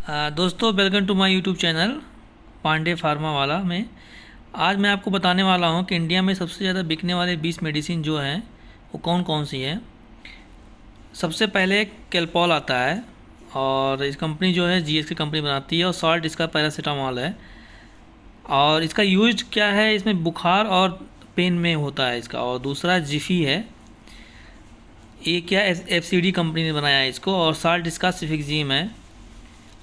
दोस्तों welcome to my YouTube channel Pandey pharma वाला में। आज मैं आपको बताने वाला हूं कि इंडिया में सबसे ज़्यादा बिकने वाले 20 मेडिसिन जो हैं वो कौन कौन सी हैं। सबसे पहले कैलपॉल आता है और इस कंपनी जो है जीएस की कंपनी बनाती है और सॉल्ट इसका पैरासीटामॉल है। और इसका यूज क्या है, इसमें बुखार और पेन में होता है इसका। और दूसरा जिफी है, ये क्या एफसीडी कंपनी ने बनाया है इसको। और साल्ट इसका सिफिक्जिम है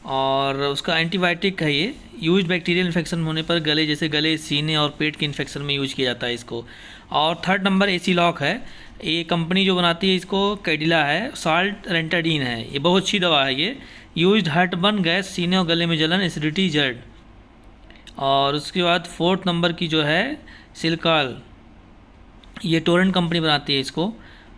और उसका एंटीबायोटिक है। ये यूज बैक्टीरियल इन्फेक्शन होने पर गले जैसे गले, सीने और पेट के इन्फेक्शन में यूज किया जाता है इसको। और थर्ड नंबर एसीलॉक है। ये कंपनी जो बनाती है इसको कैडिला है। साल्ट रेंटाडीन है, ये बहुत अच्छी दवा है। ये यूज हार्टबर्न, गैस, सीने और गले में जलन, एसिडिटी, जर्ड। और उसके बाद फोर्थ नंबर की जो है सिल्काल, ये टोरेंट कंपनी बनाती है इसको।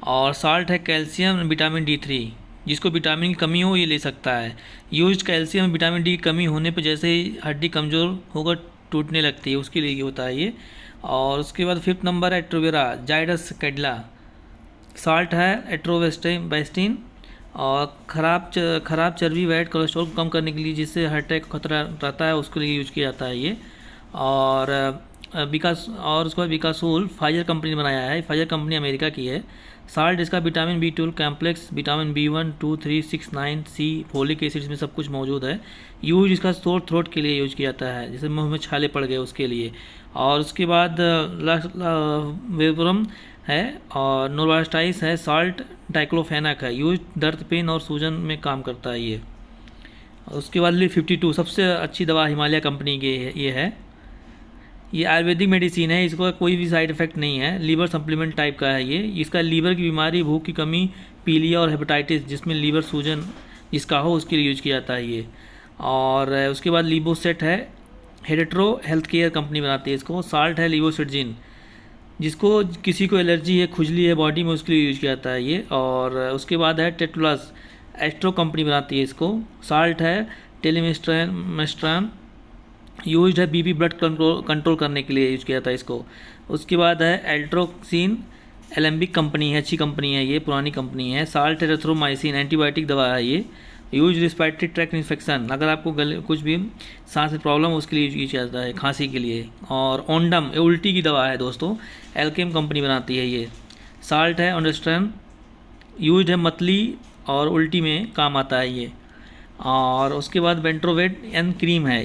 और साल्ट है कैल्शियम, विटामिन D3, जिसको विटामिन की कमी हो ये ले सकता है। यूज कैल्शियम, विटामिन डी की कमी होने पर जैसे ही हड्डी कमज़ोर होकर टूटने लगती है उसके लिए होता है ये। और उसके बाद फिफ्थ नंबर है एट्रोवेरा, जाइडस कैडिला। साल्ट है एट्रोवेस्टिन और ख़राब चर्बी, वैट, कोलेस्ट्रॉल को कम करने के लिए, जिससे हार्ट अटैक का खतरा रहता है उसके लिए यूज किया जाता है ये। और उसके बाद विकासोल फाइजर कंपनी ने बनाया है। फाइजर कंपनी अमेरिका की है। साल्ट इसका vitamin B12 complex, vitamin B1, 2, 3, 6, 9, C, folic acid, में सब कुछ मौजूद है। यूज इसका सोर थ्रोट के लिए यूज किया जाता है, जैसे मुंह में छाले पड़ गए उसके लिए। और उसके बाद वेबरम है और नोवास्टाइस है। साल्ट डाइक्लोफेनाक है, यूज दर्द, पेन और सूजन में काम करता है ये। और उसके बाद LIV52 सबसे अच्छी दवा हिमालय कंपनी की ये है। ये आयुर्वेदिक मेडिसिन है, इसका कोई भी साइड इफ़ेक्ट नहीं है। लीवर सप्लीमेंट टाइप का है ये। इसका लीवर की बीमारी, भूख की कमी, पीलिया और हेपेटाइटिस, जिसमें लीवर सूजन जिसका हो उसके लिए यूज किया जाता है ये। और उसके बाद लिबोसेट है, हेडेट्रो हेल्थ केयर कंपनी बनाती है इसको। साल्ट है लिवोसिट्जिन, जिसको किसी को एलर्जी है, खुजली है बॉडी में, उसके लिए यूज किया जाता है ये। और उसके बाद है टेटुलस, एस्ट्रो कंपनी बनाती है इसको। साल्ट है टेलीमेस्ट्रान, यूज है बीपी, ब्लड कंट्रोल करने के लिए यूज किया जाता है इसको। उसके बाद है एल्ट्रोक्सिन, एलेम्बिक कंपनी है, अच्छी कंपनी है ये, पुरानी कंपनी है। साल्ट एरिथ्रोमाइसिन, एंटीबायोटिक दवा है ये। यूज रिस्पिरेटरी ट्रैक्ट इन्फेक्शन, अगर आपको गले कुछ भी सांस में प्रॉब्लम हो उसके लिए यूज किया जाता है, खांसी के लिए। और ओंडम, ये उल्टी की दवा है दोस्तों, एल्केम कंपनी बनाती है ये। साल्ट है ऑन्डेस्ट्रन, यूज है मतली और उल्टी में काम आता है ये। और उसके बाद बेंट्रोवेट एन क्रीम है,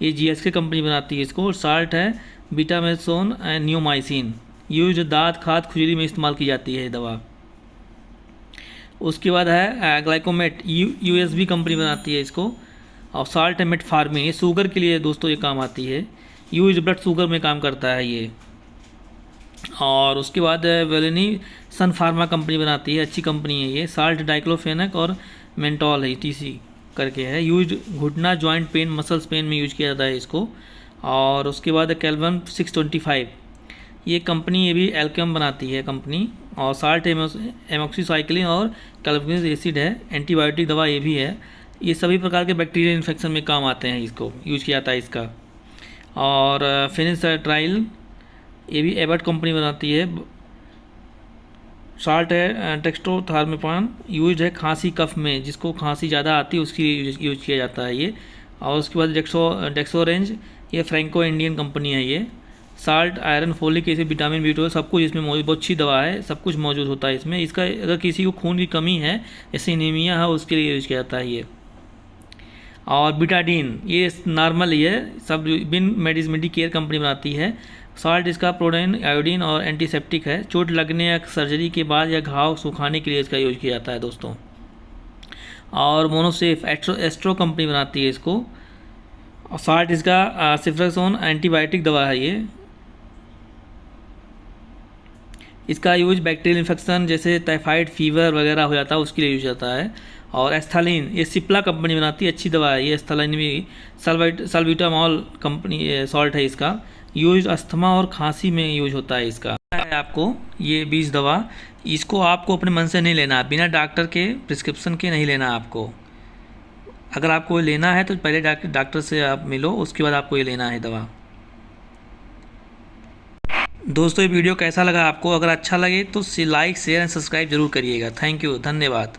ये GSK कंपनी बनाती है इसको। साल्ट है बीटामेथसोन एंड नियोमाइसिन, यूज दांत, खाद, खुजली में इस्तेमाल की जाती है दवा। उसके बाद है ग्लाइकोमेट, USB कंपनी बनाती है इसको। और साल्ट है मेटफार्मिन, ये शुगर के लिए दोस्तों ये काम आती है, यूज ब्लड शुगर में काम करता है ये। और उसके बाद वेलेनी, सन फार्मा कंपनी बनाती है, अच्छी कंपनी है ये। साल्ट डाइक्लोफेनक और मेंटॉल है, TC करके है। यूज घुटना, जॉइंट पेन, मसल्स पेन में यूज किया जाता है इसको। और उसके बाद कैल्वन 625, ये कंपनी, ये भी एल्केम बनाती है कंपनी। और साल्ट एमोक्सीसाइक्लिन और कैल्विनिक एसिड है, एंटीबायोटिक दवा ये भी है। ये सभी प्रकार के बैक्टीरियल इन्फेक्शन में काम आते हैं, इसको यूज किया जाता है इसका। और फेनिस्ट्राइल, ये भी एबट कंपनी बनाती है। साल्ट है टेक्स्टोथार्मिपान, यूज है खांसी कफ में, जिसको खांसी ज़्यादा आती है उसके लिए यूज किया जाता है ये। और उसके बाद डेक्सोरेंज, ये फ्रैंको इंडियन कंपनी है ये। Salt iron, folic acid, vitamin B12 सब कुछ इसमें मौजूद, बहुत अच्छी दवा है, सब कुछ मौजूद होता है इसमें। इसका अगर किसी को खून की कमी है, जैसे एनीमिया है, उसके लिए यूज किया जाता है ये। और बिटाडीन, ये नॉर्मल ही है, सब बिन मेडिकेयर कंपनी बनाती है। साल्ट इसका प्रोटीन, आयोडीन और एंटीसेप्टिक है, चोट लगने या सर्जरी के बाद या घाव सुखाने के लिए इसका यूज किया जाता है दोस्तों। और मोनोसेफ, एस्ट्रो कंपनी बनाती है इसको। और साल्ट इसका सिफ्राक्सोन, एंटीबायोटिक दवा है ये। इसका यूज बैक्टीरियल इन्फेक्शन जैसे टाइफाइड, फीवर वगैरह हो जाता है उसके लिए यूज जाता है। और एस्थालिन, ये सिप्ला कंपनी बनाती है, अच्छी दवा है ये। एस्थालिन भी साल्बिटामॉल कंपनी सॉल्ट है इसका, यूज अस्थमा और खांसी में यूज होता है इसका। है आपको ये 20 दवा, इसको आपको अपने मन से नहीं लेना, बिना डॉक्टर के प्रिस्क्रिप्शन के नहीं लेना आपको। अगर आपको लेना है तो पहले डॉक्टर से आप मिलो, उसके बाद आपको ये लेना है दवा। दोस्तों ये वीडियो कैसा लगा आपको? अगर अच्छा लगे तो लाइक, शेयर एंड सब्सक्राइब जरूर करिएगा। थैंक यू, धन्यवाद।